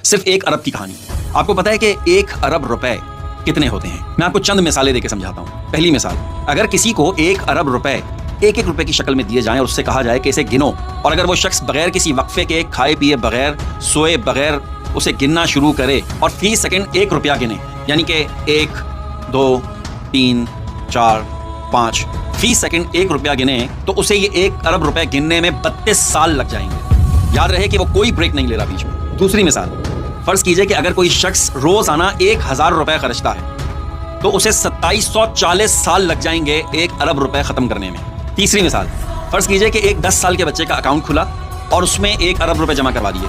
صرف 1 ارب کی کہانی. آپ کو پتا ہے کہ 1 ارب روپے کتنے ہوتے ہیں؟ میں آپ کو چند مثالیں دے کے سمجھاتا ہوں. پہلی مثال، اگر کسی کو 1 ارب روپے 1 روپے کی شکل میں دیے جائیں اور اس سے کہا جائے کہ اسے گنو، اور اگر وہ شخص بغیر کسی وقفے کے، کھائے پیے بغیر، سوئے بغیر اسے گننا شروع کرے اور فی سیکنڈ 1 روپیہ گنے، یعنی کہ 1 2 3 4 5 فی سیکنڈ 1 روپیہ گنے، تو اسے یہ 1 ارب روپے گننے میں 32 سال لگ جائیں گے. یاد رہے کہ وہ کوئی بریک نہیں لے رہا بیچ میں. دوسری مثال، فرض کیجئے کہ اگر کوئی شخص روزانہ 1000 روپے خرچتا ہے تو اسے 2740 سال لگ جائیں گے 1 ارب روپے ختم کرنے میں. تیسری مثال، فرض کیجئے کہ ایک 10 سال کے بچے کا اکاؤنٹ کھلا اور اس میں 1 ارب روپے جمع کروا دیے.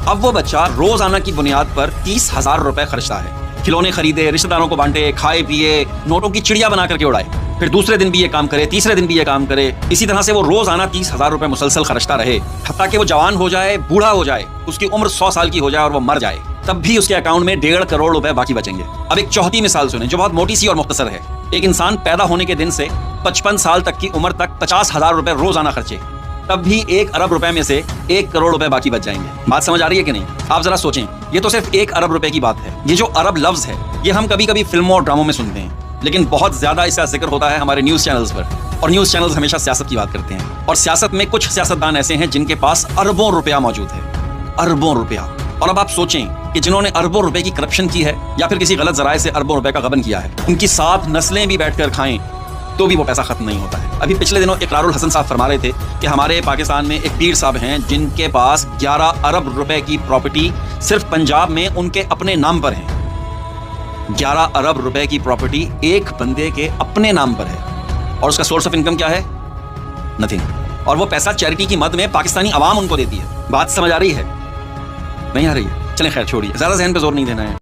اب وہ بچہ روزانہ کی بنیاد پر 30,000 روپے خرچتا ہے. کھلونے خریدے، رشتہ داروں کو بانٹے، کھائے پیے، نوٹوں کی چڑیا بنا کر کے اڑائے، پھر دوسرے دن بھی یہ کام کرے، تیسرے دن بھی یہ کام کرے. اسی طرح سے وہ روزانہ 30,000 روپے مسلسل خرچتا رہے، حتیٰ کہ وہ جوان ہو جائے، بوڑھا ہو جائے، اس کی عمر 100 سال کی ہو جائے اور وہ مر جائے، تب بھی اس کے اکاؤنٹ میں 1.5 کروڑ روپے باقی بچیں گے. اب ایک چوتھی مثال سنیں جو بہت موٹی سی اور مختصر ہے. ایک انسان پیدا ہونے کے دن سے 55 سال تک کی عمر تک 50,000 روپے روزانہ خرچے، تب بھی 1 ارب روپے میں سے 1 کروڑ روپے باقی بچ جائیں گے. بات سمجھ آ رہی ہے کہ نہیں؟ آپ ذرا سوچیں، یہ تو صرف 1 ارب روپے کی بات ہے. یہ جو ارب لفظ ہے یہ ہم کبھی کبھی فلموں اور ڈراموں میں سنتے ہیں، لیکن بہت زیادہ اس کا ذکر ہوتا ہے ہمارے نیوز چینلز پر، اور نیوز چینلز ہمیشہ سیاست کی بات کرتے ہیں، اور سیاست میں کچھ سیاستدان ایسے ہیں جن کے پاس اربوں روپیہ موجود ہے. اربوں روپیہ. اور اب آپ سوچیں کہ جنہوں نے اربوں روپے کی کرپشن کی ہے یا پھر کسی غلط ذرائع سے اربوں روپے کا غبن کیا ہے، ان کی 7 نسلیں بھی بیٹھ کر کھائیں تو بھی وہ پیسہ ختم نہیں ہوتا ہے. ابھی پچھلے دنوں اقرار الحسن صاحب فرما رہے تھے کہ ہمارے پاکستان میں ایک پیر صاحب ہیں جن کے پاس 11 ارب روپے کی پراپرٹی صرف پنجاب میں ان کے اپنے نام پر ہے. 11 ارب روپے کی پراپرٹی ایک بندے کے اپنے نام پر ہے، اور اس کا سورس آف انکم کیا ہے؟ نتھنگ. اور وہ پیسہ چیریٹی کی مد میں پاکستانی عوام ان کو دیتی ہے. بات سمجھ آ رہی ہے؟ نہیں آ رہی ہے؟ چلیں خیر چھوڑیے، زیادہ ذہن پہ زور نہیں دینا ہے.